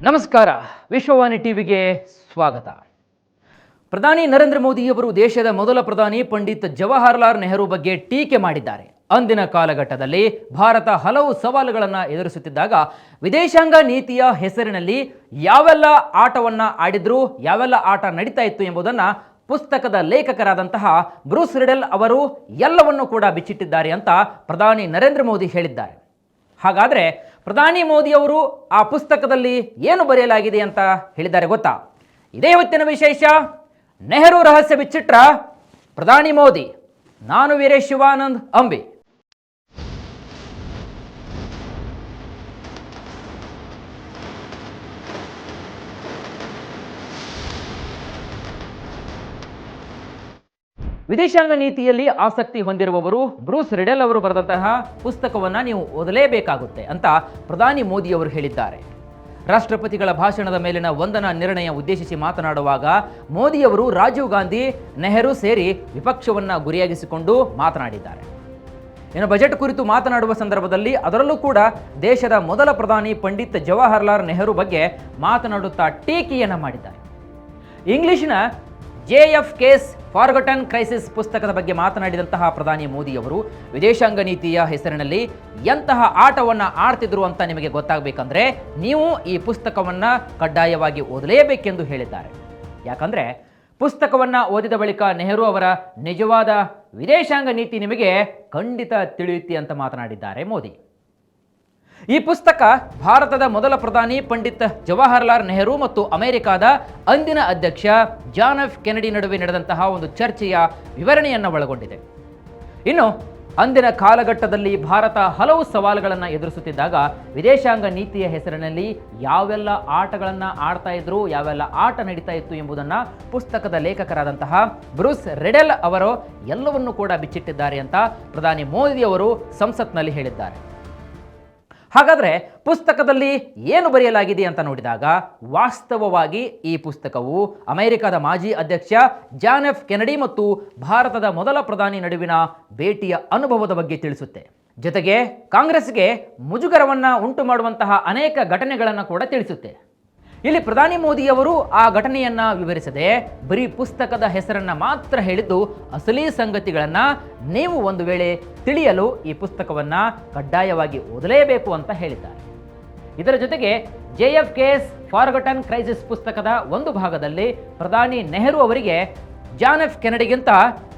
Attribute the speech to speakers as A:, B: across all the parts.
A: ನಮಸ್ಕಾರ. ವಿಶ್ವವಾಣಿ ಟಿವಿಗೆ ಸ್ವಾಗತ. ಪ್ರಧಾನಿ ನರೇಂದ್ರ ಮೋದಿಯವರು ದೇಶದ ಮೊದಲ ಪ್ರಧಾನಿ ಪಂಡಿತ್ ಜವಾಹರಲಾಲ್ ನೆಹರು ಬಗ್ಗೆ ಟೀಕೆ ಮಾಡಿದ್ದಾರೆ. ಅಂದಿನ ಕಾಲಘಟ್ಟದಲ್ಲಿ ಭಾರತ ಹಲವು ಸವಾಲುಗಳನ್ನು ಎದುರಿಸುತ್ತಿದ್ದಾಗ ವಿದೇಶಾಂಗ ನೀತಿಯ ಹೆಸರಿನಲ್ಲಿ ಯಾವೆಲ್ಲ ಆಟವನ್ನು ಆಡಿದ್ರು, ಯಾವೆಲ್ಲ ಆಟ ನಡೀತಾ ಇತ್ತು ಎಂಬುದನ್ನು ಪುಸ್ತಕದ ಲೇಖಕರಾದಂತಹ ಬ್ರೂಸ್ ರಿಡೆಲ್ ಅವರು ಎಲ್ಲವನ್ನೂ ಕೂಡ ಬಿಚ್ಚಿಟ್ಟಿದ್ದಾರೆ ಅಂತ ಪ್ರಧಾನಿ ನರೇಂದ್ರ ಮೋದಿ ಹೇಳಿದ್ದಾರೆ. ಹಾಗಾದರೆ ಪ್ರಧಾನಿ ಮೋದಿಯವರು ಆ ಪುಸ್ತಕದಲ್ಲಿ ಏನು ಬರೆಯಲಾಗಿದೆ ಅಂತ ಹೇಳಿದ್ದಾರೆ ಗೊತ್ತಾ? ಇದೇ ಹೊತ್ತಿನ ವಿಶೇಷ. ನೆಹರು ರಹಸ್ಯ ಬಿಚ್ಚಿಟ್ರ ಪ್ರಧಾನಿ ಮೋದಿ. ನಾನು ವೀರೇಶ್ ಶಿವಾನಂದ್ ಅಂಬಿ. ವಿದೇಶಾಂಗ ನೀತಿಯಲ್ಲಿ ಆಸಕ್ತಿ ಹೊಂದಿರುವವರು ಬ್ರೂಸ್ ರಿಡೆಲ್ ಅವರು ಬರೆದಂತಹ ಪುಸ್ತಕವನ್ನು ನೀವು ಓದಲೇಬೇಕಾಗುತ್ತೆ ಅಂತ ಪ್ರಧಾನಿ ಮೋದಿಯವರು ಹೇಳಿದ್ದಾರೆ. ರಾಷ್ಟ್ರಪತಿಗಳ ಭಾಷಣದ ಮೇಲಿನ ವಂದನಾ ನಿರ್ಣಯ ಉದ್ದೇಶಿಸಿ ಮಾತನಾಡುವಾಗ ಮೋದಿಯವರು ರಾಜೀವ್ ಗಾಂಧಿ, ನೆಹರು ಸೇರಿ ವಿಪಕ್ಷವನ್ನು ಗುರಿಯಾಗಿಸಿಕೊಂಡು ಮಾತನಾಡಿದ್ದಾರೆ. ಇನ್ನು ಬಜೆಟ್ ಕುರಿತು ಮಾತನಾಡುವ ಸಂದರ್ಭದಲ್ಲಿ ಅದರಲ್ಲೂ ಕೂಡ ದೇಶದ ಮೊದಲ ಪ್ರಧಾನಿ ಪಂಡಿತ್ ಜವಾಹರಲಾಲ್ ನೆಹರು ಬಗ್ಗೆ ಮಾತನಾಡುತ್ತಾ ಟೀಕೆಯನ್ನು ಮಾಡಿದ್ದಾರೆ. ಇಂಗ್ಲಿಷ್ನ JF ಕೇಸ್ ಫಾರ್ಗಟನ್ ಕ್ರೈಸಿಸ್ ಪುಸ್ತಕದ ಬಗ್ಗೆ ಮಾತನಾಡಿದಂತಹ ಪ್ರಧಾನಿ ಮೋದಿಯವರು ವಿದೇಶಾಂಗ ನೀತಿಯ ಹೆಸರಿನಲ್ಲಿ ಎಂತಹ ಆಟವನ್ನು ಆಡ್ತಿದ್ರು ಅಂತ ನಿಮಗೆ ಗೊತ್ತಾಗಬೇಕಂದ್ರೆ ನೀವು ಈ ಪುಸ್ತಕವನ್ನು ಕಡ್ಡಾಯವಾಗಿ ಓದಲೇಬೇಕೆಂದು ಹೇಳಿದ್ದಾರೆ. ಯಾಕಂದರೆ ಪುಸ್ತಕವನ್ನು ಓದಿದ ಬಳಿಕ ನೆಹರು ಅವರ ನಿಜವಾದ ವಿದೇಶಾಂಗ ನೀತಿ ನಿಮಗೆ ಖಂಡಿತ ತಿಳಿಯುತ್ತೆ ಅಂತ ಮಾತನಾಡಿದ್ದಾರೆ ಮೋದಿ. ಈ ಪುಸ್ತಕ ಭಾರತದ ಮೊದಲ ಪ್ರಧಾನಿ ಪಂಡಿತ್ ಜವಾಹರಲಾಲ್ ನೆಹರು ಮತ್ತು ಅಮೆರಿಕಾದ ಅಂದಿನ ಅಧ್ಯಕ್ಷ ಜಾನ್ ಎಫ್ ಕೆನಡಿ ನಡುವೆ ನಡೆದಂತಹ ಒಂದು ಚರ್ಚೆಯ ವಿವರಣೆಯನ್ನು ಒಳಗೊಂಡಿದೆ. ಇನ್ನು ಅಂದಿನ ಕಾಲಘಟ್ಟದಲ್ಲಿ ಭಾರತ ಹಲವು ಸವಾಲುಗಳನ್ನು ಎದುರಿಸುತ್ತಿದ್ದಾಗ ವಿದೇಶಾಂಗ ನೀತಿಯ ಹೆಸರಿನಲ್ಲಿ ಯಾವೆಲ್ಲ ಆಟಗಳನ್ನು ಆಡ್ತಾ ಇದ್ರು, ಯಾವೆಲ್ಲ ಆಟ ನಡೀತಾ ಇತ್ತು ಎಂಬುದನ್ನು ಪುಸ್ತಕದ ಲೇಖಕರಾದಂತಹ ಬ್ರೂಸ್ ರಿಡೆಲ್ ಅವರು ಎಲ್ಲವನ್ನೂ ಕೂಡ ಬಿಚ್ಚಿಟ್ಟಿದ್ದಾರೆ ಅಂತ ಪ್ರಧಾನಿ ಮೋದಿಯವರು ಸಂಸತ್ನಲ್ಲಿ ಹೇಳಿದ್ದಾರೆ. ಹಾಗಾದರೆ ಪುಸ್ತಕದಲ್ಲಿ ಏನು ಬರೆಯಲಾಗಿದೆ ಅಂತ ನೋಡಿದಾಗ ವಾಸ್ತವವಾಗಿ ಈ ಪುಸ್ತಕವು ಅಮೆರಿಕದ ಮಾಜಿ ಅಧ್ಯಕ್ಷ ಜಾನ್ ಎಫ್ ಕೆನಡಿ ಮತ್ತು ಭಾರತದ ಮೊದಲ ಪ್ರಧಾನಿ ನಡುವಿನ ಭೇಟಿಯ ಅನುಭವದ ಬಗ್ಗೆ ತಿಳಿಸುತ್ತೆ. ಜೊತೆಗೆ ಕಾಂಗ್ರೆಸ್ಗೆ ಮುಜುಗರವನ್ನು ಉಂಟು ಮಾಡುವಂತಹ ಅನೇಕ ಘಟನೆಗಳನ್ನು ಕೂಡ ತಿಳಿಸುತ್ತೆ. ಇಲ್ಲಿ ಪ್ರಧಾನಿ ಮೋದಿಯವರು ಆ ಘಟನೆಯನ್ನು ವಿವರಿಸದೆ ಬರೀ ಪುಸ್ತಕದ ಹೆಸರನ್ನು ಮಾತ್ರ ಹೇಳಿದ್ದು ಅಸಲಿ ಸಂಗತಿಗಳನ್ನು ನೀವು ಒಂದು ವೇಳೆ ತಿಳಿಯಲು ಈ ಪುಸ್ತಕವನ್ನು ಕಡ್ಡಾಯವಾಗಿ ಓದಲೇಬೇಕು ಅಂತ ಹೇಳಿದ್ದಾರೆ. ಇದರ ಜೊತೆಗೆ JF ಕೇಸ್ ಫಾರ್ಗಟನ್ ಕ್ರೈಸಿಸ್ ಪುಸ್ತಕದ ಒಂದು ಭಾಗದಲ್ಲಿ ಪ್ರಧಾನಿ ನೆಹರು ಅವರಿಗೆ ಜಾನ್ ಎಫ್ ಕೆನಡಿಗಿಂತ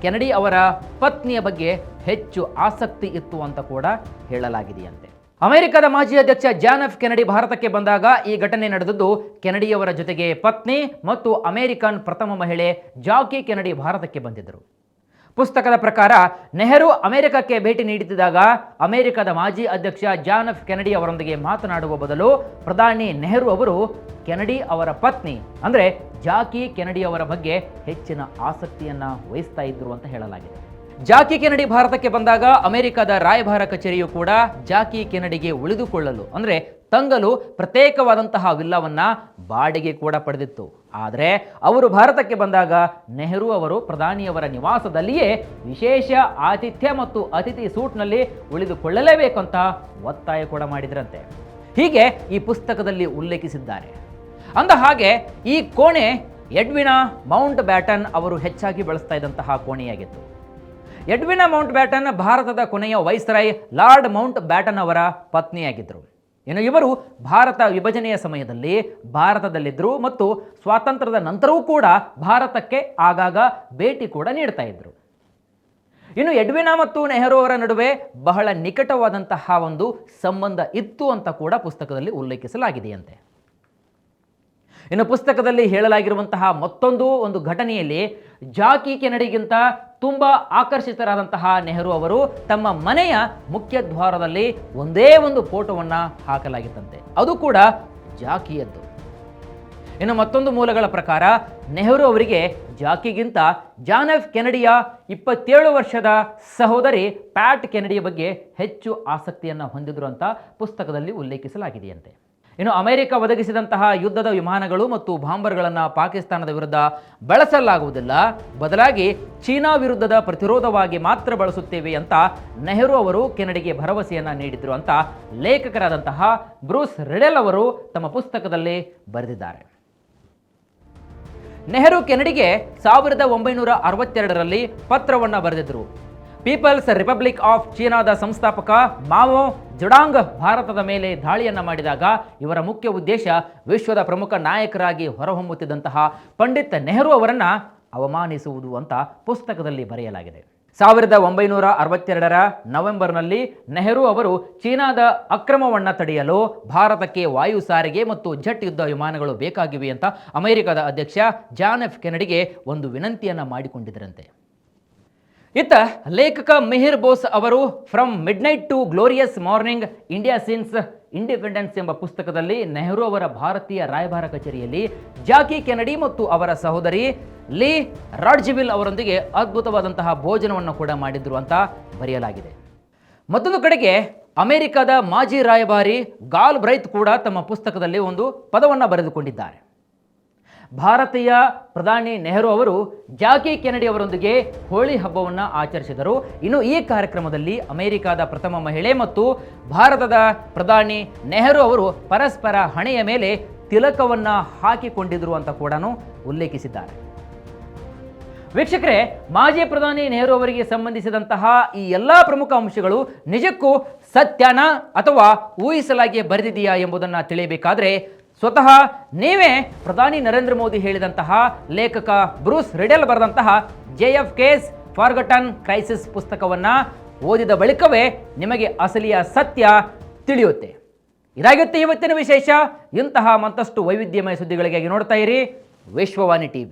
A: ಕೆನಡಿ ಅವರ ಪತ್ನಿಯ ಬಗ್ಗೆ ಹೆಚ್ಚು ಆಸಕ್ತಿ ಇತ್ತು ಅಂತ ಕೂಡ ಹೇಳಲಾಗಿದೆಯಂತೆ. ಅಮೆರಿಕದ ಮಾಜಿ ಅಧ್ಯಕ್ಷ ಜಾನ್ ಎಫ್ ಕೆನಡಿ ಭಾರತಕ್ಕೆ ಬಂದಾಗ ಈ ಘಟನೆ ನಡೆದದ್ದು ಕೆನಡಿಯವರ ಜೊತೆಗೆ ಪತ್ನಿ ಮತ್ತು ಅಮೆರಿಕನ್ ಪ್ರಥಮ ಮಹಿಳೆ ಜಾಕಿ ಕೆನಡಿ ಭಾರತಕ್ಕೆ ಬಂದಿದ್ದರು. ಪುಸ್ತಕದ ಪ್ರಕಾರ ನೆಹರು ಅಮೆರಿಕಕ್ಕೆ ಭೇಟಿ ನೀಡುತ್ತಿದ್ದಾಗ ಅಮೆರಿಕದ ಮಾಜಿ ಅಧ್ಯಕ್ಷ ಜಾನ್ ಎಫ್ ಕೆನಡಿ ಅವರೊಂದಿಗೆ ಮಾತನಾಡುವ ಬದಲು ಪ್ರಧಾನಿ ನೆಹರು ಅವರು ಕೆನಡಿ ಅವರ ಪತ್ನಿ ಅಂದರೆ ಜಾಕಿ ಕೆನಡಿ ಅವರ ಬಗ್ಗೆ ಹೆಚ್ಚಿನ ಆಸಕ್ತಿಯನ್ನು ವಹಿಸ್ತಾ ಇದ್ರು ಅಂತ ಹೇಳಲಾಗಿದೆ. ಜಾಕಿ ಕೆನಡಿ ಭಾರತಕ್ಕೆ ಬಂದಾಗ ಅಮೆರಿಕದ ರಾಯಭಾರ ಕಚೇರಿಯು ಕೂಡ ಜಾಕಿ ಕೆನಡಿಗೆ ಉಳಿದುಕೊಳ್ಳಲು ಅಂದರೆ ತಂಗಲು ಪ್ರತ್ಯೇಕವಾದಂತಹ ವಿಲ್ಲಾವನ್ನು ಬಾಡಿಗೆ ಕೂಡ ಪಡೆದಿತ್ತು. ಆದರೆ ಅವರು ಭಾರತಕ್ಕೆ ಬಂದಾಗ ನೆಹರು ಅವರು ಪ್ರಧಾನಿಯವರ ನಿವಾಸದಲ್ಲಿಯೇ ವಿಶೇಷ ಆತಿಥ್ಯ ಮತ್ತು ಅತಿಥಿ ಸೂಟ್ನಲ್ಲಿ ಉಳಿದುಕೊಳ್ಳಲೇಬೇಕು ಅಂತ ಒತ್ತಾಯ ಕೂಡ ಮಾಡಿದ್ರಂತೆ. ಹೀಗೆ ಈ ಪುಸ್ತಕದಲ್ಲಿ ಉಲ್ಲೇಖಿಸಿದ್ದಾರೆ. ಅಂದ ಹಾಗೆ ಈ ಕೋಣೆ ಎಡ್ವಿನಾ ಮೌಂಟ್ ಬ್ಯಾಟನ್ ಅವರು ಹೆಚ್ಚಾಗಿ ಬಳಸ್ತಾ ಇದ್ದಂತಹ ಕೋಣೆಯಾಗಿತ್ತು. ಎಡ್ವಿನಾ ಮೌಂಟ್ ಬ್ಯಾಟನ್ ಭಾರತದ ಕೊನೆಯ ವೈಸ್ರಾಯ್ ಲಾರ್ಡ್ ಮೌಂಟ್ ಬ್ಯಾಟನ್ ಅವರ ಪತ್ನಿಯಾಗಿದ್ದರು. ಇನ್ನು ಇವರು ಭಾರತ ವಿಭಜನೆಯ ಸಮಯದಲ್ಲಿ ಭಾರತದಲ್ಲಿದ್ದರು ಮತ್ತು ಸ್ವಾತಂತ್ರ್ಯದ ನಂತರವೂ ಕೂಡ ಭಾರತಕ್ಕೆ ಆಗಾಗ ಭೇಟಿ ಕೂಡ ನೀಡ್ತಾ ಇದ್ರು. ಇನ್ನು ಎಡ್ವಿನಾ ಮತ್ತು ನೆಹರು ಅವರ ನಡುವೆ ಬಹಳ ನಿಕಟವಾದಂತಹ ಒಂದು ಸಂಬಂಧ ಇತ್ತು ಅಂತ ಕೂಡ ಪುಸ್ತಕದಲ್ಲಿ ಉಲ್ಲೇಖಿಸಲಾಗಿದೆಯಂತೆ. ಇನ್ನು ಪುಸ್ತಕದಲ್ಲಿ ಹೇಳಲಾಗಿರುವಂತಹ ಮತ್ತೊಂದು ಒಂದು ಘಟನೆಯಲ್ಲಿ ಜಾಕಿ ಕೆನಡಿಗಿಂತ ತುಂಬ ಆಕರ್ಷಿತರಾದಂತಹ ನೆಹರು ಅವರು ತಮ್ಮ ಮನೆಯ ಮುಖ್ಯ ದ್ವಾರದಲ್ಲಿ ಒಂದೇ ಒಂದು ಫೋಟೋವನ್ನು ಹಾಕಲಾಗಿತ್ತಂತೆ. ಅದು ಕೂಡ ಜಾಕಿಯದ್ದು. ಇನ್ನು ಮತ್ತೊಂದು ಮೂಲಗಳ ಪ್ರಕಾರ ನೆಹರು ಅವರಿಗೆ ಜಾಕಿಗಿಂತ ಜಾನ್ ಎಫ್ ಕೆನಡಿಯ 27 ವರ್ಷದ ಸಹೋದರಿ ಪ್ಯಾಟ್ ಕೆನಡಿಯ ಬಗ್ಗೆ ಹೆಚ್ಚು ಆಸಕ್ತಿಯನ್ನು ಹೊಂದಿದ್ರು ಅಂತ ಪುಸ್ತಕದಲ್ಲಿ ಉಲ್ಲೇಖಿಸಲಾಗಿದೆಯಂತೆ. ಇನ್ನು ಅಮೆರಿಕ ಒದಗಿಸಿದಂತಹ ಯುದ್ಧದ ವಿಮಾನಗಳು ಮತ್ತು ಬಾಂಬರ್ಗಳನ್ನು ಪಾಕಿಸ್ತಾನದ ವಿರುದ್ಧ ಬಳಸಲಾಗುವುದಿಲ್ಲ, ಬದಲಾಗಿ ಚೀನಾ ವಿರುದ್ಧದ ಪ್ರತಿರೋಧವಾಗಿ ಮಾತ್ರ ಬಳಸುತ್ತೇವೆ ಅಂತ ನೆಹರು ಅವರು ಕೆನಡಿಗೆ ಭರವಸೆಯನ್ನ ನೀಡಿದ್ರು ಅಂತ ಲೇಖಕರಾದಂತಹ ಬ್ರೂಸ್ ರಿಡೆಲ್ ಅವರು ತಮ್ಮ ಪುಸ್ತಕದಲ್ಲಿ ಬರೆದಿದ್ದಾರೆ. ನೆಹರು ಕೆನಡಿಗೆ 1962ರಲ್ಲಿ ಪತ್ರವನ್ನು ಬರೆದಿದ್ರು. ಪೀಪಲ್ಸ್ ರಿಪಬ್ಲಿಕ್ ಆಫ್ ಚೀನಾದ ಸಂಸ್ಥಾಪಕ ಮಾವೋ ಜುಡಾಂಗ್ ಭಾರತದ ಮೇಲೆ ದಾಳಿಯನ್ನು ಮಾಡಿದಾಗ ಇವರ ಮುಖ್ಯ ಉದ್ದೇಶ ವಿಶ್ವದ ಪ್ರಮುಖ ನಾಯಕರಾಗಿ ಹೊರಹೊಮ್ಮುತ್ತಿದ್ದಂತಹ ಪಂಡಿತ್ ನೆಹರು ಅವರನ್ನು ಅವಮಾನಿಸುವುದು ಅಂತ ಪುಸ್ತಕದಲ್ಲಿ ಬರೆಯಲಾಗಿದೆ. 1962ರ ನವೆಂಬರ್ನಲ್ಲಿ ನೆಹರು ಅವರು ಚೀನಾದ ಅಕ್ರಮವನ್ನು ತಡೆಯಲು ಭಾರತಕ್ಕೆ ವಾಯು ಸಾರಿಗೆ ಮತ್ತು ಜೆಟ್ ಯುದ್ಧ ವಿಮಾನಗಳು ಬೇಕಾಗಿವೆ ಅಂತ ಅಮೆರಿಕದ ಅಧ್ಯಕ್ಷ ಜಾನ್ ಎಫ್ ಕೆನಡಿಗೆ ಒಂದು ವಿನಂತಿಯನ್ನು ಮಾಡಿಕೊಂಡಿದ್ದರಂತೆ. ಇತ್ತ ಲೇಖಕ ಮಿಹಿರ್ ಬೋಸ್ ಅವರು from midnight to glorious morning India since independence ಎಂಬ ಪುಸ್ತಕದಲ್ಲಿ ನೆಹರು ಅವರ ಭಾರತೀಯ ರಾಯಭಾರ ಕಚೇರಿಯಲ್ಲಿ ಜಾಕಿ ಕೆನಡಿ ಮತ್ತು ಅವರ ಸಹೋದರಿ ಲೀ ರಾಡ್ಜಿವಿಲ್ ಅವರೊಂದಿಗೆ ಅದ್ಭುತವಾದಂತಹ ಭೋಜನವನ್ನು ಕೂಡ ಮಾಡಿದ್ರು ಅಂತ ಬರೆಯಲಾಗಿದೆ. ಮತ್ತೊಂದು ಕಡೆಗೆ ಅಮೆರಿಕದ ಮಾಜಿ ರಾಯಭಾರಿ ಗಾಲ್ ಬ್ರೈತ್ ಕೂಡ ತಮ್ಮ ಪುಸ್ತಕದಲ್ಲಿ ಒಂದು ಪದವನ್ನು ಬರೆದುಕೊಂಡಿದ್ದಾರೆ. ಭಾರತೀಯ ಪ್ರಧಾನಿ ನೆಹರು ಅವರು ಜಾಕಿ ಕೆನಡಿ ಅವರೊಂದಿಗೆ ಹೋಳಿ ಹಬ್ಬವನ್ನು ಆಚರಿಸಿದರು. ಇನ್ನು ಈ ಕಾರ್ಯಕ್ರಮದಲ್ಲಿ ಅಮೆರಿಕದ ಪ್ರಥಮ ಮಹಿಳೆ ಮತ್ತು ಭಾರತದ ಪ್ರಧಾನಿ ನೆಹರು ಅವರು ಪರಸ್ಪರ ಹಣೆಯ ಮೇಲೆ ತಿಲಕವನ್ನು ಹಾಕಿಕೊಂಡಿದ್ರು ಅಂತ ಕೂಡ ಉಲ್ಲೇಖಿಸಿದ್ದಾರೆ. ವೀಕ್ಷಕರೇ, ಮಾಜಿ ಪ್ರಧಾನಿ ನೆಹರು ಅವರಿಗೆ ಸಂಬಂಧಿಸಿದಂತಹ ಈ ಎಲ್ಲ ಪ್ರಮುಖ ಅಂಶಗಳು ನಿಜಕ್ಕೂ ಸತ್ಯನ ಅಥವಾ ಊಹಿಸಲಾಗಿ ಬರೆದಿದೆಯಾ ಎಂಬುದನ್ನು ತಿಳಿಯಬೇಕಾದ್ರೆ ಸ್ವತಃ ನೀವೇ ಪ್ರಧಾನಿ ನರೇಂದ್ರ ಮೋದಿ ಹೇಳಿದಂತಹ ಲೇಖಕ ಬ್ರೂಸ್ ರಿಡೆಲ್ ಬರೆದಂತಹ JFK's ಫಾರ್ಗಟನ್ ಕ್ರೈಸಿಸ್ ಪುಸ್ತಕವನ್ನು ಓದಿದ ಬಳಿಕವೇ ನಿಮಗೆ ಅಸಲಿಯ ಸತ್ಯ ತಿಳಿಯುತ್ತೆ. ಇದಾಗುತ್ತೆ ಇವತ್ತಿನ ವಿಶೇಷ. ಇಂತಹ ಮತ್ತಷ್ಟು ವೈವಿಧ್ಯಮಯ ಸುದ್ದಿಗಳಿಗಾಗಿ ನೋಡ್ತಾ ಇರಿ ವಿಶ್ವವಾಣಿ TV.